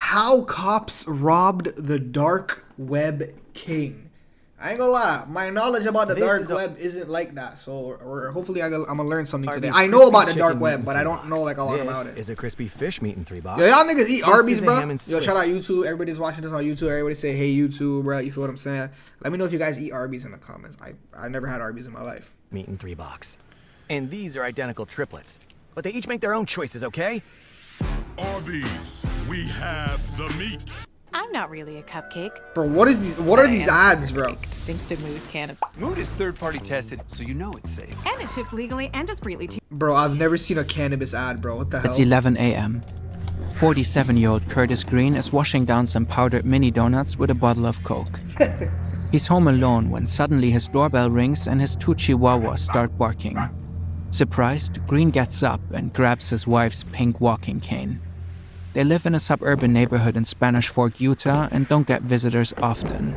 How cops robbed the dark web king. I ain't gonna lie, my knowledge about the dark web isn't like that. So, or hopefully I'm gonna learn something today. I know about the dark web, but I don't know like a lot about it. This is a crispy fish meat in $3. Yo, y'all niggas eat Arby's, bro. Yo, shout out YouTube. Everybody's watching this on YouTube. Everybody say, hey, YouTube, bro. You feel what I'm saying? Let me know if you guys eat Arby's in the comments. I never had Arby's in my life. Meat in $3. And these are identical triplets, but they each make their own choices, okay? Arby's, we have the meat. I'm not really a cupcake. Bro, what is these? What are these ads, bro? Thanks to Mood Canada. Mood is third-party tested, so you know it's safe. And it ships legally and discreetly to... Bro, I've never seen a cannabis ad, bro. What the hell? It's 11 a.m. 47-year-old Curtis Green is washing down some powdered mini donuts with a bottle of Coke. He's home alone when suddenly his doorbell rings and his two chihuahuas start barking. Surprised, Green gets up and grabs his wife's pink walking cane. They live in a suburban neighborhood in Spanish Fork, Utah, and don't get visitors often.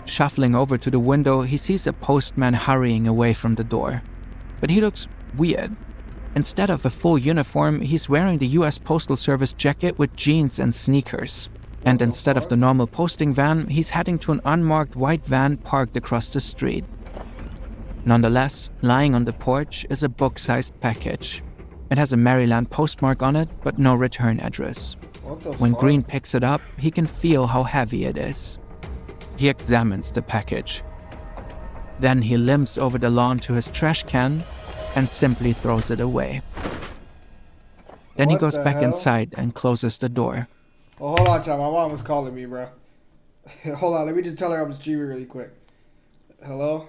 Shuffling over to the window, he sees a postman hurrying away from the door. But he looks weird. Instead of a full uniform, he's wearing the US Postal Service jacket with jeans and sneakers. And instead of the normal posting van, he's heading to an unmarked white van parked across the street. Nonetheless, lying on the porch is a book-sized package. It has a Maryland postmark on it, but no return address. When Green picks it up, he can feel how heavy it is. He examines the package. Then he limps over the lawn to his trash can and simply throws it away. Then he goes back inside and closes the door. Oh, hold on, child. My mom was calling me, bro. Hold on, let me just tell her I'm streaming really quick. Hello?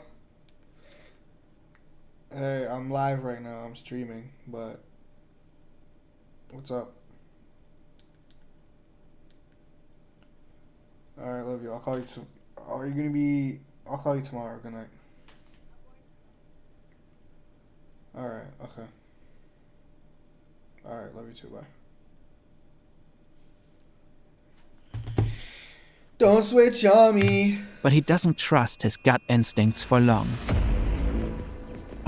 Hey, I'm live right now. I'm streaming, but what's up? Alright, love you. I'll call you Are you gonna be... I'll call you tomorrow. Good night. Alright, okay. Alright, love you too. Bye. Don't switch on me. But he doesn't trust his gut instincts for long.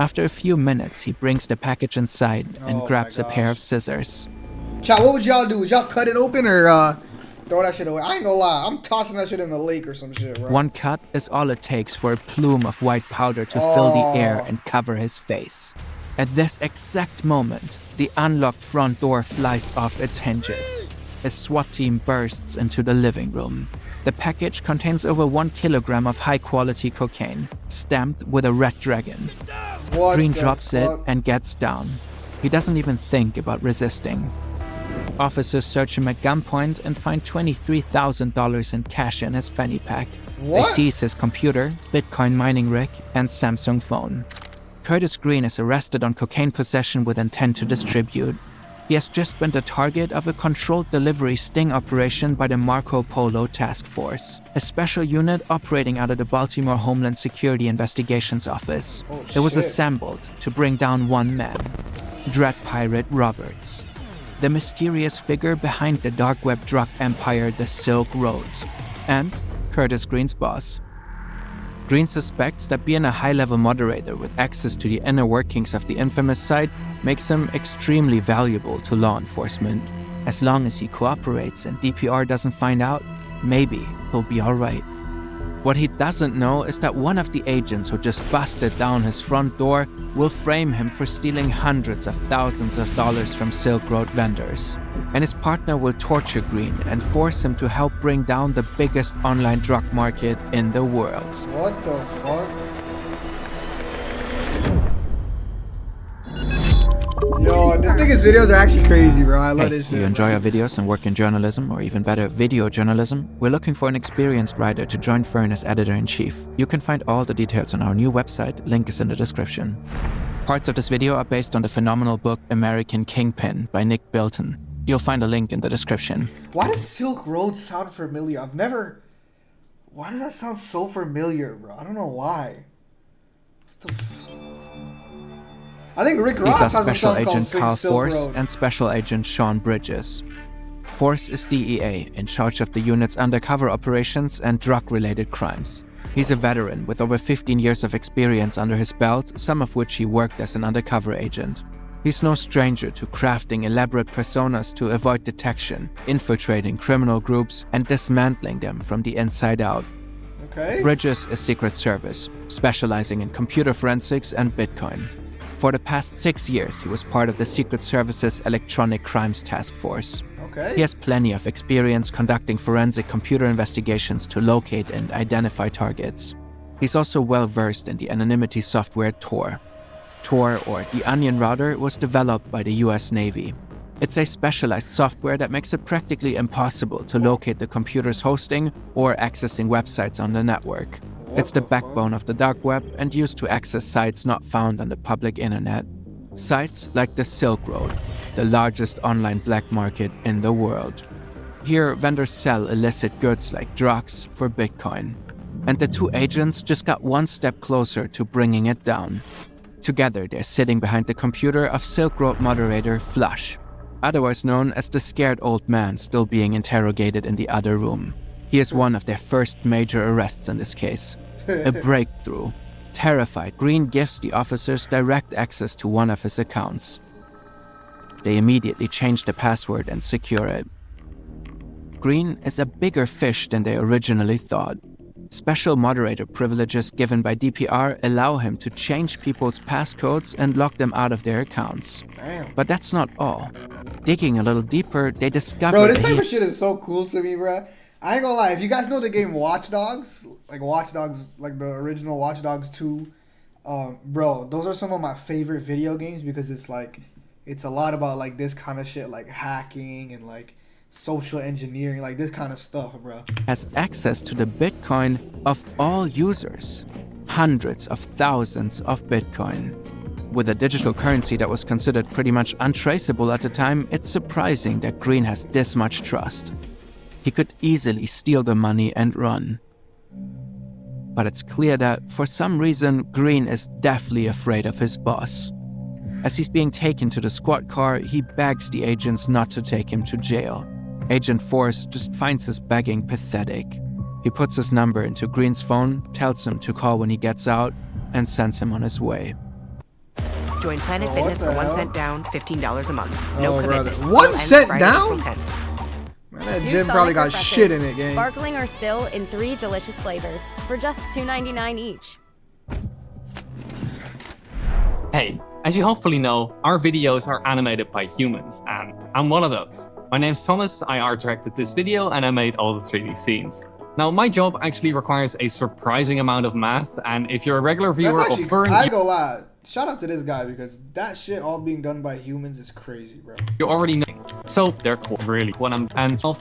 After a few minutes, he brings the package inside and grabs a pair of scissors. Chat, what would y'all do? Would y'all cut it open or throw that shit away? I ain't gonna lie, I'm tossing that shit in the lake or some shit, bro. One cut is all it takes for a plume of white powder to fill the air and cover his face. At this exact moment, the unlocked front door flies off its hinges. A SWAT team bursts into the living room. The package contains over 1 kilogram of high-quality cocaine, stamped with a red dragon. Green drops it and gets down. He doesn't even think about resisting. Officers search him at gunpoint and find $23,000 in cash in his fanny pack. They seize his computer, Bitcoin mining rig, and Samsung phone. Curtis Green is arrested on cocaine possession with intent to distribute. He has just been the target of a controlled delivery sting operation by the Marco Polo Task Force, a special unit operating out of the Baltimore Homeland Security Investigations Office. It was assembled to bring down one man, Dread Pirate Roberts, the mysterious figure behind the dark web drug empire the Silk Road, and Curtis Green's boss. Green suspects that being a high-level moderator with access to the inner workings of the infamous site makes him extremely valuable to law enforcement. As long as he cooperates and DPR doesn't find out, maybe he'll be alright. What he doesn't know is that one of the agents who just busted down his front door will frame him for stealing hundreds of thousands of dollars from Silk Road vendors. And his partner will torture Green and force him to help bring down the biggest online drug market in the world. What the fuck? Yo, this nigga's videos are actually crazy, bro. I love this shit. You enjoy our videos and work in journalism, or even better, video journalism? We're looking for an experienced writer to join Fern as editor-in-chief. You can find all the details on our new website, link is in the description. Parts of this video are based on the phenomenal book American Kingpin by Nick Bilton. You'll find a link in the description. Why does Silk Road sound familiar? Why does that sound so familiar, bro? I don't know why. What the I think Rick Ross These are has Special a song Agent called Carl Silk Force Road. and Special Agent Sean Bridges. Force is DEA, in charge of the unit's undercover operations and drug-related crimes. He's a veteran with over 15 years of experience under his belt, some of which he worked as an undercover agent. He's no stranger to crafting elaborate personas to avoid detection, infiltrating criminal groups, and dismantling them from the inside out. Okay. Bridges is Secret Service, specializing in computer forensics and Bitcoin. For the past 6 years, he was part of the Secret Service's Electronic Crimes Task Force. Okay. He has plenty of experience conducting forensic computer investigations to locate and identify targets. He's also well versed in the anonymity software Tor. Tor, or the Onion Router, was developed by the US Navy. It's a specialized software that makes it practically impossible to locate the computer's hosting or accessing websites on the network. It's the backbone of the dark web and used to access sites not found on the public internet. Sites like the Silk Road, the largest online black market in the world. Here, vendors sell illicit goods like drugs for Bitcoin. And the two agents just got one step closer to bringing it down. Together, they're sitting behind the computer of Silk Road moderator Flush, otherwise known as the scared old man still being interrogated in the other room. He is one of their first major arrests in this case. A breakthrough. Terrified, Green gives the officers direct access to one of his accounts. They immediately change the password and secure it. Green is a bigger fish than they originally thought. Special moderator privileges given by DPR allow him to change people's passcodes and lock them out of their accounts. Damn. But that's not all. Digging a little deeper, they discover Bro, this type of shit is so cool to me, bro. I ain't gonna lie. If you guys know the game Watch Dogs, like the original Watch Dogs 2, bro, those are some of my favorite video games because it's a lot about like this kind of shit, like hacking and like social engineering, like this kind of stuff, bro. Has access to the Bitcoin of all users. Hundreds of thousands of Bitcoin. With a digital currency that was considered pretty much untraceable at the time, it's surprising that Green has this much trust. He could easily steal the money and run. But it's clear that, for some reason, Green is deathly afraid of his boss. As he's being taken to the squad car, he begs the agents not to take him to jail. Agent Force just finds his begging pathetic. He puts his number into Green's phone, tells him to call when he gets out, and sends him on his way. Join Planet Fitness for 1 cent down, $15 a month. No commitment. Brother. 1 cent Friday, down? April 10th. Man, that gym probably got shit in it, gang. Sparkling or still in 3 delicious flavors for just $2.99 each. Hey, as you hopefully know, our videos are animated by humans, and I'm one of those. My name's Thomas, I art directed this video, and I made all the 3D scenes. Now, my job actually requires a surprising amount of math, and if you're a regular viewer That's actually, of furring... I ain't gonna lie. Shout out to this guy because that shit all being done by humans is crazy, bro. You already know. So, they're really what I'm... and full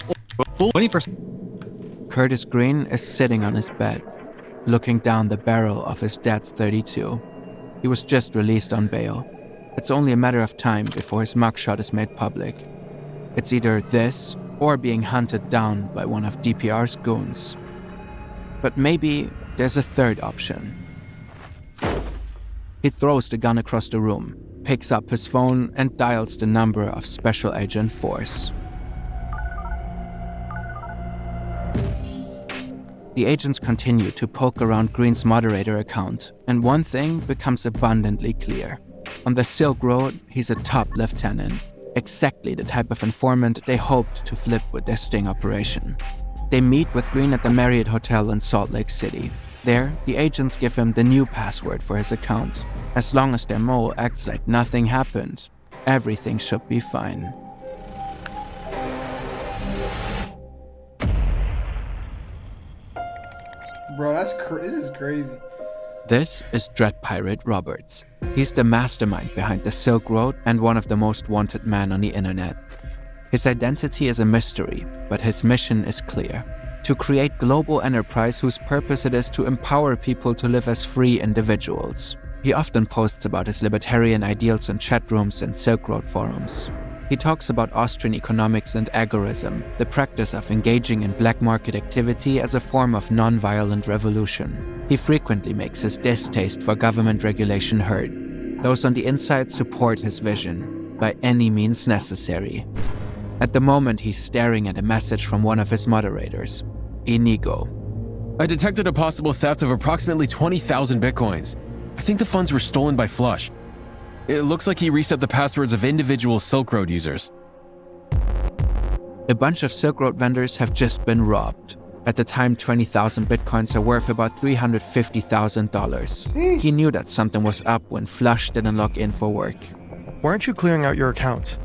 20%. Curtis Green is sitting on his bed, looking down the barrel of his dad's .32. He was just released on bail. It's only a matter of time before his mugshot is made public. It's either this or being hunted down by one of DPR's goons. But maybe there's a third option. He throws the gun across the room, picks up his phone, and dials the number of Special Agent Force. The agents continue to poke around Green's moderator account, and one thing becomes abundantly clear. On the Silk Road, he's a top lieutenant, exactly the type of informant they hoped to flip with their sting operation. They meet with Green at the Marriott Hotel in Salt Lake City. There, the agents give him the new password for his account. As long as their mole acts like nothing happened, everything should be fine. Bro, this is crazy. This is Dread Pirate Roberts. He's the mastermind behind the Silk Road and one of the most wanted men on the internet. His identity is a mystery, but his mission is clear: to create global enterprise whose purpose it is to empower people to live as free individuals. He often posts about his libertarian ideals in chat rooms and Silk Road forums. He talks about Austrian economics and agorism, the practice of engaging in black market activity as a form of non-violent revolution. He frequently makes his distaste for government regulation heard. Those on the inside support his vision, by any means necessary. At the moment, he's staring at a message from one of his moderators, Inigo. I detected a possible theft of approximately 20,000 bitcoins. I think the funds were stolen by Flush. It looks like he reset the passwords of individual Silk Road users. A bunch of Silk Road vendors have just been robbed. At the time, 20,000 bitcoins are worth about $350,000. He knew that something was up when Flush didn't log in for work. Why aren't you clearing out your accounts?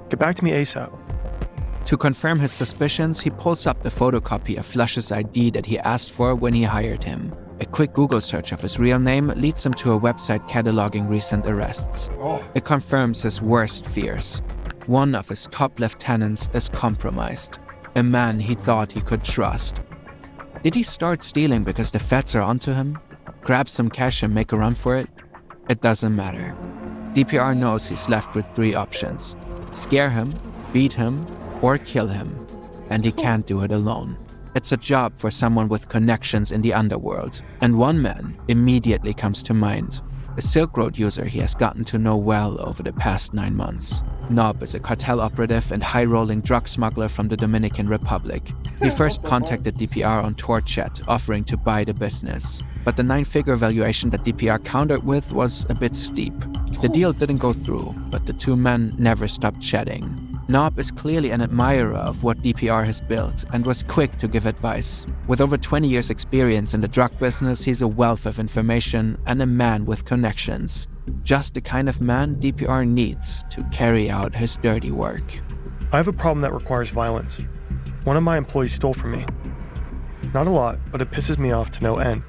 Get back to me ASAP. To confirm his suspicions, he pulls up the photocopy of Flush's ID that he asked for when he hired him. A quick Google search of his real name leads him to a website cataloging recent arrests. It confirms his worst fears. One of his top lieutenants is compromised. A man he thought he could trust. Did he start stealing because the feds are onto him? Grab some cash and make a run for it? It doesn't matter. DPR knows he's left with 3 options. Scare him, beat him, or kill him. And he can't do it alone. It's a job for someone with connections in the underworld. And one man immediately comes to mind. A Silk Road user he has gotten to know well over the past 9 months. Nob is a cartel operative and high-rolling drug smuggler from the Dominican Republic. He first contacted DPR on TorChat, offering to buy the business. But the 9-figure valuation that DPR countered with was a bit steep. The deal didn't go through, but the 2 men never stopped chatting. Nob is clearly an admirer of what DPR has built and was quick to give advice. With over 20 years' experience in the drug business, he's a wealth of information and a man with connections. Just the kind of man DPR needs to carry out his dirty work. I have a problem that requires violence. One of my employees stole from me. Not a lot, but it pisses me off to no end.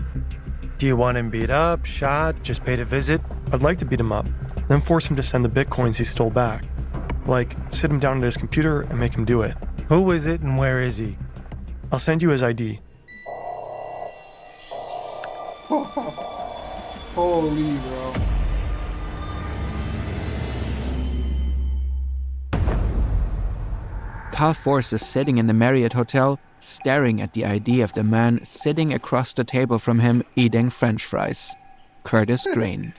Do you want him beat up, shot, just paid a visit? I'd like to beat him up, then force him to send the bitcoins he stole back. Like, sit him down at his computer and make him do it. Who is it and where is he? I'll send you his ID. Holy, bro. Carl Force is sitting in the Marriott Hotel, staring at the ID of the man sitting across the table from him eating French fries. Curtis Green.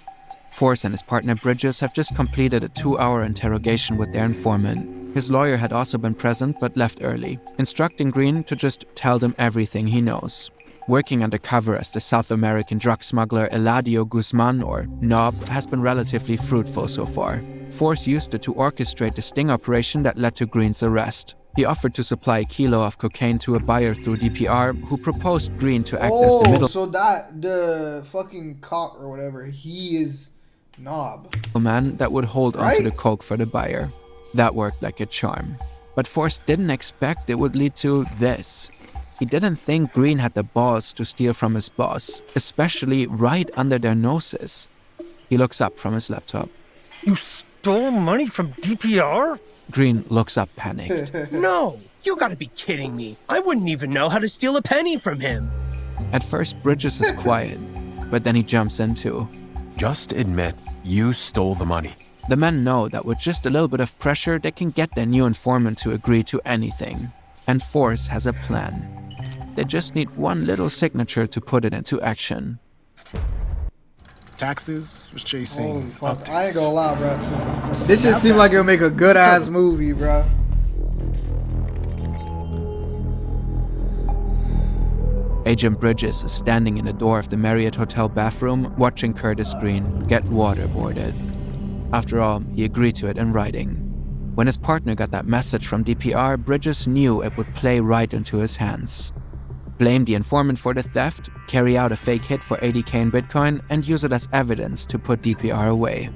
Force and his partner Bridges have just completed a 2-hour interrogation with their informant. His lawyer had also been present but left early, instructing Green to just tell them everything he knows. Working undercover as the South American drug smuggler Eladio Guzman, or Nob, has been relatively fruitful so far. Force used it to orchestrate the sting operation that led to Green's arrest. He offered to supply a kilo of cocaine to a buyer through DPR, who proposed Green to act as the middle. So that the fucking cop or whatever, he is Nob. Man that would hold onto the coke for the buyer. That worked like a charm. But Force didn't expect it would lead to this. He didn't think Green had the balls to steal from his boss, especially right under their noses. He looks up from his laptop. You stole money from DPR? Green looks up panicked. No, you gotta be kidding me. I wouldn't even know how to steal a penny from him. At first, Bridges is quiet, but then he jumps in too. Just admit you stole the money. The men know that with just a little bit of pressure, they can get their new informant to agree to anything. And Force has a plan. They just need one little signature to put it into action. Taxes was chasing. Holy fuck, I ain't gonna lie, bro. This just seems like it'll make a good ass movie, bro. Agent Bridges is standing in the door of the Marriott Hotel bathroom, watching Curtis Green get waterboarded. After all, he agreed to it in writing. When his partner got that message from DPR, Bridges knew it would play right into his hands. Blame the informant for the theft, carry out a fake hit for 80k in Bitcoin, and use it as evidence to put DPR away.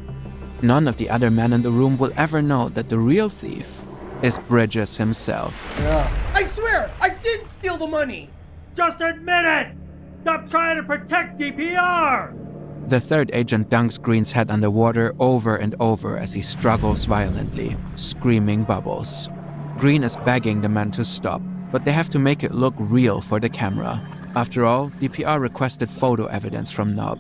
None of the other men in the room will ever know that the real thief is Bridges himself. Yeah. I swear, I didn't steal the money! Just admit it! Stop trying to protect DPR! The third agent dunks Green's head underwater over and over as he struggles violently, screaming bubbles. Green is begging the men to stop, but they have to make it look real for the camera. After all, DPR requested photo evidence from Nob.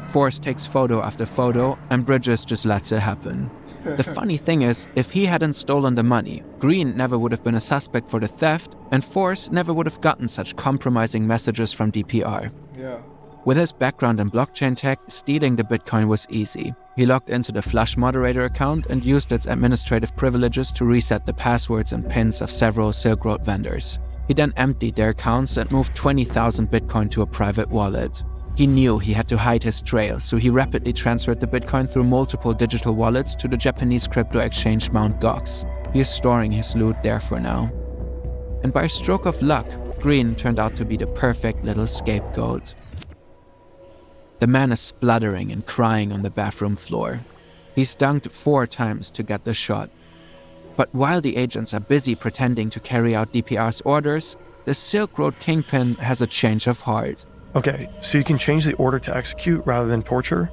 Force takes photo after photo, and Bridges just lets it happen. The funny thing is, if he hadn't stolen the money, Green never would have been a suspect for the theft, and Force never would have gotten such compromising messages from DPR. Yeah. With his background in blockchain tech, stealing the Bitcoin was easy. He logged into the Flush moderator account and used its administrative privileges to reset the passwords and pins of several Silk Road vendors. He then emptied their accounts and moved 20,000 Bitcoin to a private wallet. He knew he had to hide his trail, so he rapidly transferred the Bitcoin through multiple digital wallets to the Japanese crypto exchange Mt. Gox. He is storing his loot there for now. And by a stroke of luck, Green turned out to be the perfect little scapegoat. The man is spluttering and crying on the bathroom floor. He's dunked 4 times to get the shot. But while the agents are busy pretending to carry out DPR's orders, the Silk Road Kingpin has a change of heart. Okay, so you can change the order to execute rather than torture?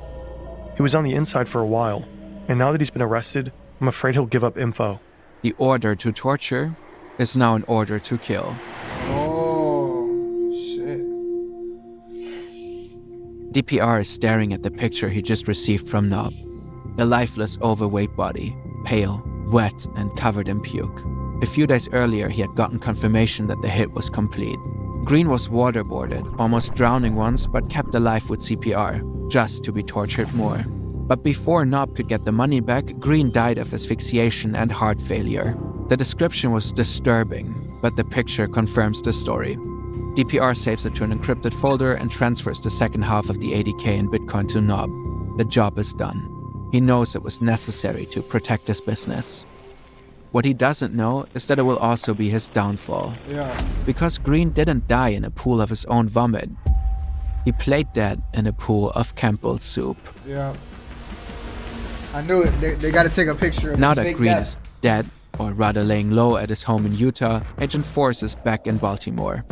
He was on the inside for a while, and now that he's been arrested, I'm afraid he'll give up info. The order to torture is now an order to kill. Oh, shit. DPR is staring at the picture he just received from Nob. A lifeless, overweight body, pale, wet, and covered in puke. A few days earlier, he had gotten confirmation that the hit was complete. Green was waterboarded, almost drowning once, but kept alive with CPR, just to be tortured more. But before Nob could get the money back, Green died of asphyxiation and heart failure. The description was disturbing, but the picture confirms the story. DPR saves it to an encrypted folder and transfers the second half of the 80K in Bitcoin to Nob. The job is done. He knows it was necessary to protect his business. What he doesn't know is that it will also be his downfall. Yeah. Because Green didn't die in a pool of his own vomit. He played dead in a pool of Campbell's soup. Yeah. I knew it. They got to take a picture of now his that fake Green death. is dead, or rather laying low at his home in Utah, Agent Force is back in Baltimore.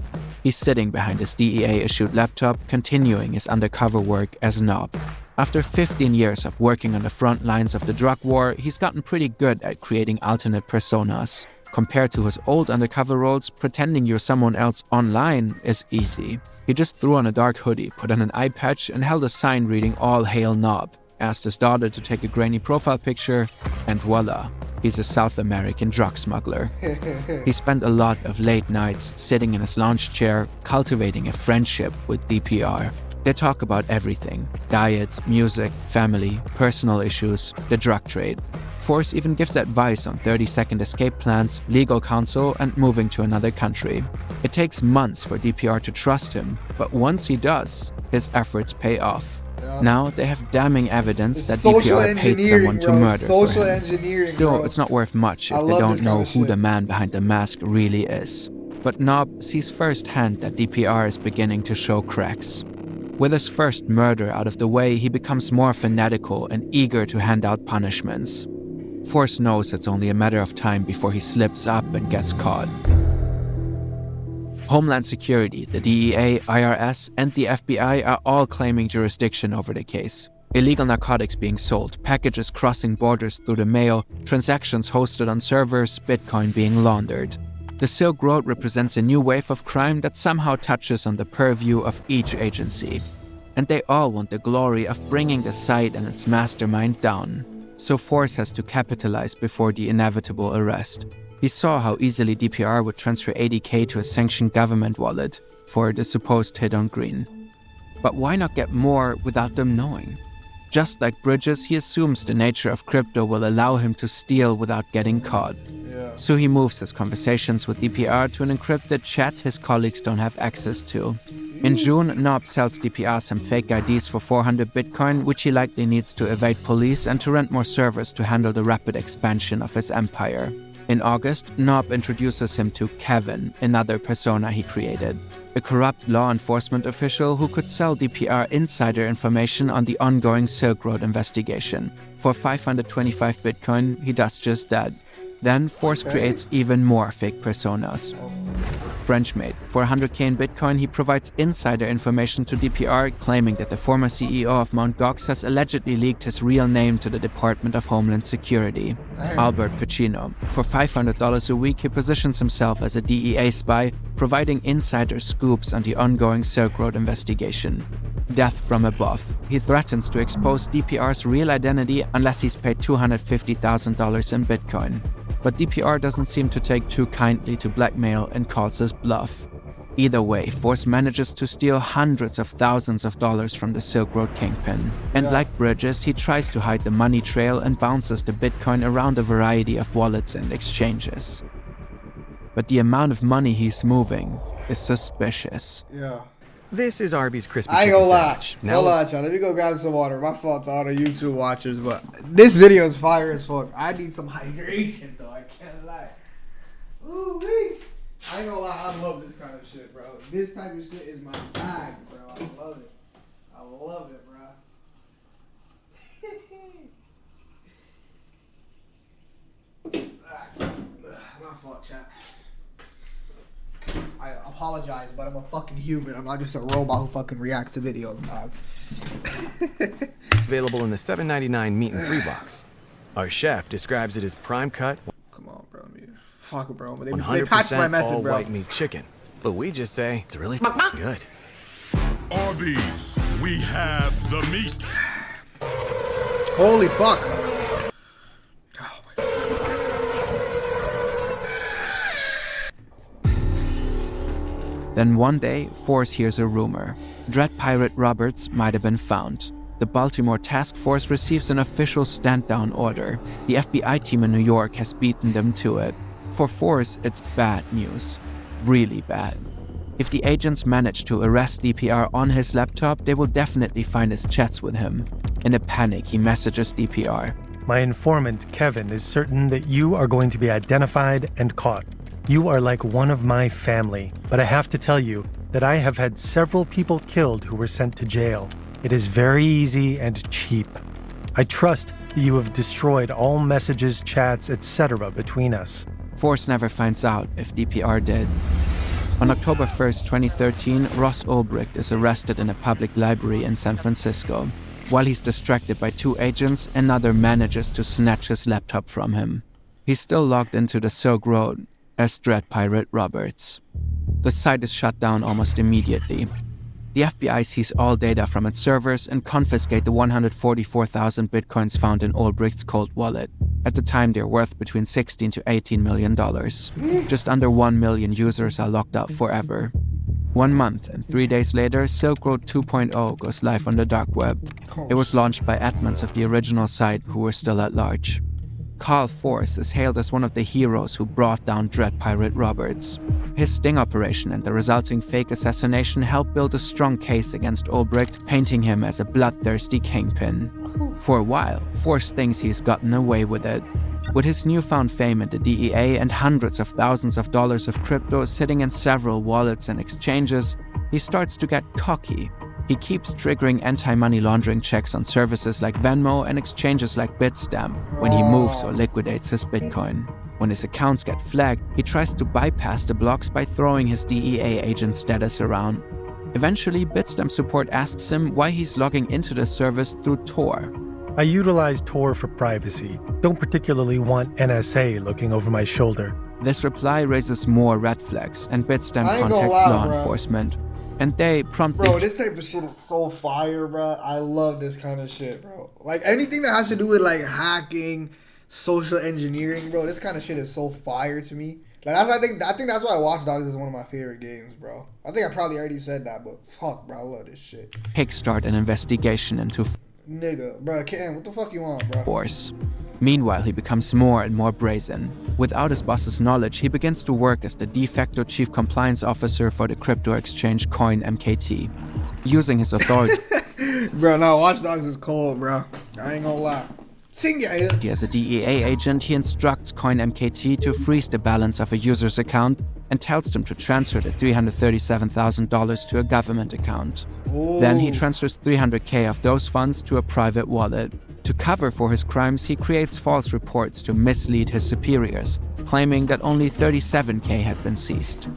He's sitting behind his DEA-issued laptop, continuing his undercover work as Nob. After 15 years of working on the front lines of the drug war, he's gotten pretty good at creating alternate personas. Compared to his old undercover roles, pretending you're someone else online is easy. He just threw on a dark hoodie, put on an eye patch, and held a sign reading "All Hail Nob," asked his daughter to take a grainy profile picture, and voila, he's a South American drug smuggler. He spent a lot of late nights sitting in his lounge chair, cultivating a friendship with DPR. They talk about everything: diet, music, family, personal issues, the drug trade. Force even gives advice on 30-second escape plans, legal counsel, and moving to another country. It takes months for DPR to trust him, but once he does, his efforts pay off. Yeah. Now they have damning evidence that Social DPR paid someone to murder Social for him. engineering, Still, bro. it's not worth much if they don't know who the man behind the mask really is. But Nob sees firsthand that DPR is beginning to show cracks. With his first murder out of the way, he becomes more fanatical and eager to hand out punishments. Force knows it's only a matter of time before he slips up and gets caught. Homeland Security, the DEA, IRS, and the FBI are all claiming jurisdiction over the case. Illegal narcotics being sold, packages crossing borders through the mail, transactions hosted on servers, Bitcoin being laundered. The Silk Road represents a new wave of crime that somehow touches on the purview of each agency. And they all want the glory of bringing the site and its mastermind down. So Force has to capitalize before the inevitable arrest. He saw how easily DPR would transfer 80K to a sanctioned government wallet for the supposed hit on Green. But why not get more without them knowing? Just like Bridges, he assumes the nature of crypto will allow him to steal without getting caught. So he moves his conversations with DPR to an encrypted chat his colleagues don't have access to. In June, Nob sells DPR some fake IDs for 400 Bitcoin, which he likely needs to evade police and to rent more servers to handle the rapid expansion of his empire. In August, Nob introduces him to Kevin, another persona he created. A corrupt law enforcement official who could sell DPR insider information on the ongoing Silk Road investigation. For 525 Bitcoin, he does just that. Then Force creates even more fake personas. French-made. For 100K in Bitcoin, he provides insider information to DPR, claiming that the former CEO of Mt. Gox has allegedly leaked his real name to the Department of Homeland Security, Albert Pacino. For $500 a week, he positions himself as a DEA spy, providing insider scoops on the ongoing Silk Road investigation. Death from above. He threatens to expose DPR's real identity unless he's paid $250,000 in Bitcoin. But DPR doesn't seem to take too kindly to blackmail and calls his bluff. Either way, Force manages to steal hundreds of thousands of dollars from the Silk Road Kingpin. And like Bridges, he tries to hide the money trail and bounces the Bitcoin around a variety of wallets and exchanges. But the amount of money he's moving is suspicious. Yeah. This is Arby's crispy I ain't chicken gonna lie. sandwich. Hold on, y'all. Let me go grab some water. My fault to all the YouTube watchers, but this video is fire as fuck. I need some hydration, though. I can't lie. Ooh-wee. I ain't gonna lie. I love this kind of shit, bro. This type of shit is my bag, bro. I love it. I love it, bro. My fault, chat. I apologize, but I'm a fucking human. I'm not just a robot who fucking reacts to videos, dog. Available in the $7.99 meat and 3 box. Our chef describes it as prime cut. Come on, bro. Fuck it, bro. They 100% patched my method, all bro. white meat chicken. But we just say it's really good. Arby's, we have the meat. Holy fuck. Then one day, Force hears a rumor. Dread Pirate Roberts might have been found. The Baltimore Task Force receives an official stand-down order. The FBI team in New York has beaten them to it. For Force, it's bad news. Really bad. If the agents manage to arrest DPR on his laptop, they will definitely find his chats with him. In a panic, he messages DPR. My informant, Kevin, is certain that you are going to be identified and caught. You are like one of my family, but I have to tell you that I have had several people killed who were sent to jail. It is very easy and cheap. I trust that you have destroyed all messages, chats, etc. between us. Force never finds out if DPR did. On October 1st, 2013, Ross Ulbricht is arrested in a public library in San Francisco. While he's distracted by 2 agents, another manages to snatch his laptop from him. He's still logged into the Silk Road as Dread Pirate Roberts. The site is shut down almost immediately. The FBI sees all data from its servers and confiscate the 144,000 bitcoins found in Ulbricht's cold wallet. At the time, they're worth between $16 to $18 million. Just under 1 million users are locked out forever. 1 month and 3 days later, Silk Road 2.0 goes live on the dark web. It was launched by admins of the original site who were still at large. Carl Force is hailed as one of the heroes who brought down Dread Pirate Roberts. His sting operation and the resulting fake assassination helped build a strong case against Ulbricht, painting him as a bloodthirsty kingpin. For a while, Force thinks he's gotten away with it. With his newfound fame at the DEA and hundreds of thousands of dollars of crypto sitting in several wallets and exchanges, he starts to get cocky. He keeps triggering anti-money laundering checks on services like Venmo and exchanges like Bitstamp when he moves or liquidates his Bitcoin. When his accounts get flagged, he tries to bypass the blocks by throwing his DEA agent status around. Eventually, Bitstamp support asks him why he's logging into the service through Tor. I utilize Tor for privacy. Don't particularly want NSA looking over my shoulder. This reply raises more red flags, and Bitstamp contacts law enforcement. And they promptly... Bro, this type of shit is so fire, bro. I love this kind of shit, bro. Like, anything that has to do with, like, hacking, social engineering, bro, this kind of shit is so fire to me. Like, I think that's why Watch Dogs is one of my favorite games, bro. I think I probably already said that, but fuck, bro, I love this shit. kickstart an investigation into... Nigga, bro, Cam, what the fuck you want, bro? Force. Meanwhile, he becomes more and more brazen. Without his boss's knowledge, he begins to work as the de facto chief compliance officer for the crypto exchange CoinMKT. Using his authority bro, no, Watch Dogs is cold, bro. I ain't gonna lie. As a DEA agent, he instructs CoinMKT to freeze the balance of a user's account and tells them to transfer the $337,000 to a government account. Ooh. Then he transfers $300K of those funds to a private wallet. To cover for his crimes, he creates false reports to mislead his superiors, claiming that only $37K had been seized.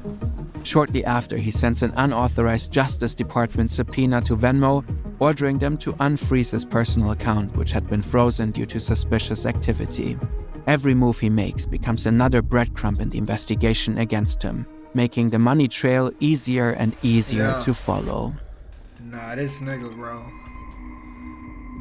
Shortly after, he sends an unauthorized Justice Department subpoena to Venmo, ordering them to unfreeze his personal account, which had been frozen due to suspicious activity. Every move he makes becomes another breadcrumb in the investigation against him, making the money trail easier and easier to follow. Nah, this nigga, bro.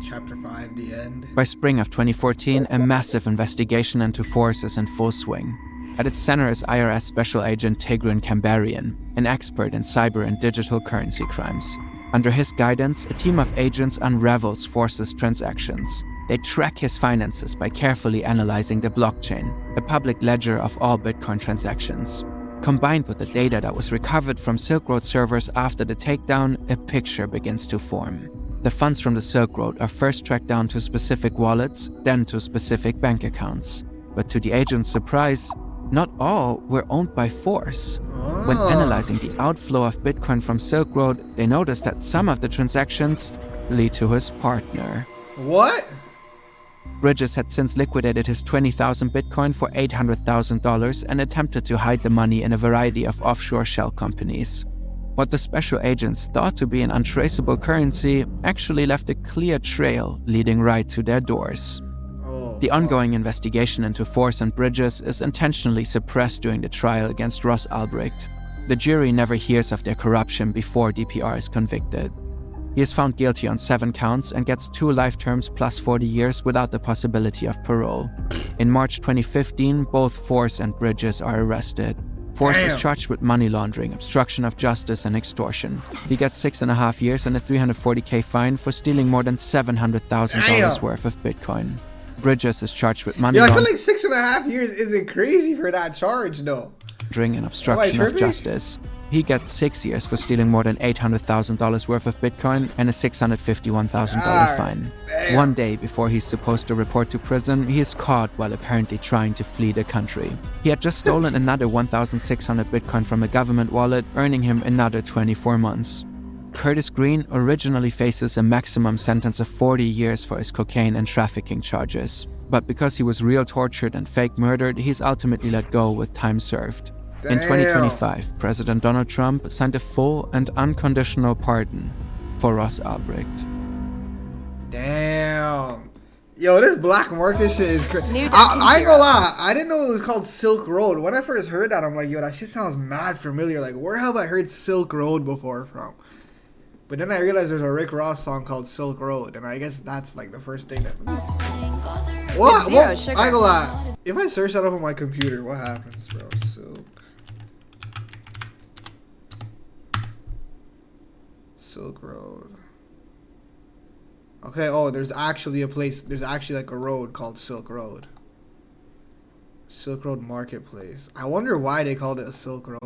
Chapter 5, the end. By spring of 2014, a massive investigation into Force is in full swing. At its center is IRS Special Agent Tigran Kambarian, an expert in cyber and digital currency crimes. Under his guidance, a team of agents unravels Force's transactions. They track his finances by carefully analyzing the blockchain, a public ledger of all Bitcoin transactions. Combined with the data that was recovered from Silk Road servers after the takedown, a picture begins to form. The funds from the Silk Road are first tracked down to specific wallets, then to specific bank accounts. But to the agent's surprise, not all were owned by Force. When analyzing the outflow of Bitcoin from Silk Road, they noticed that some of the transactions lead to his partner. What? Bridges had since liquidated his 20,000 Bitcoin for $800,000 and attempted to hide the money in a variety of offshore shell companies. What the special agents thought to be an untraceable currency actually left a clear trail leading right to their doors. The ongoing investigation into Force and Bridges is intentionally suppressed during the trial against Ross Ulbricht. The jury never hears of their corruption before DPR is convicted. He is found guilty on 7 counts and gets 2 life terms plus 40 years without the possibility of parole. In March 2015, both Force and Bridges are arrested. Force is charged with money laundering, obstruction of justice, and extortion. He gets 6.5 years and a $340K fine for stealing more than $700,000 worth of Bitcoin. Bridges is charged with money laundering. I feel like 6.5 years isn't crazy for that charge, though. And obstruction of justice. He gets 6 years for stealing more than $800,000 worth of Bitcoin and a $651,000 fine. Damn. One day before he's supposed to report to prison, he is caught while apparently trying to flee the country. He had just stolen another 1,600 Bitcoin from a government wallet, earning him another 24 months. Curtis Green originally faces a maximum sentence of 40 years for his cocaine and trafficking charges. But because he was real tortured and fake murdered, he's ultimately let go with time served. Damn. In 2025, President Donald Trump signed a full and unconditional pardon for Ross Ulbricht. Damn. Yo, this black market shit is crazy. I ain't gonna lie, I didn't know it was called Silk Road. When I first heard that, I'm like, yo, that shit sounds mad familiar. Like, where have I heard Silk Road before from? But then I realized there's a Rick Ross song called Silk Road, and I guess that's like the first thing that... What? I ain't gonna lie. If I search that up on my computer, what happens, bro? Silk Road. Okay, oh, there's actually a place, there's actually like a road called Silk Road. Silk Road Marketplace. I wonder why they called it a Silk Road.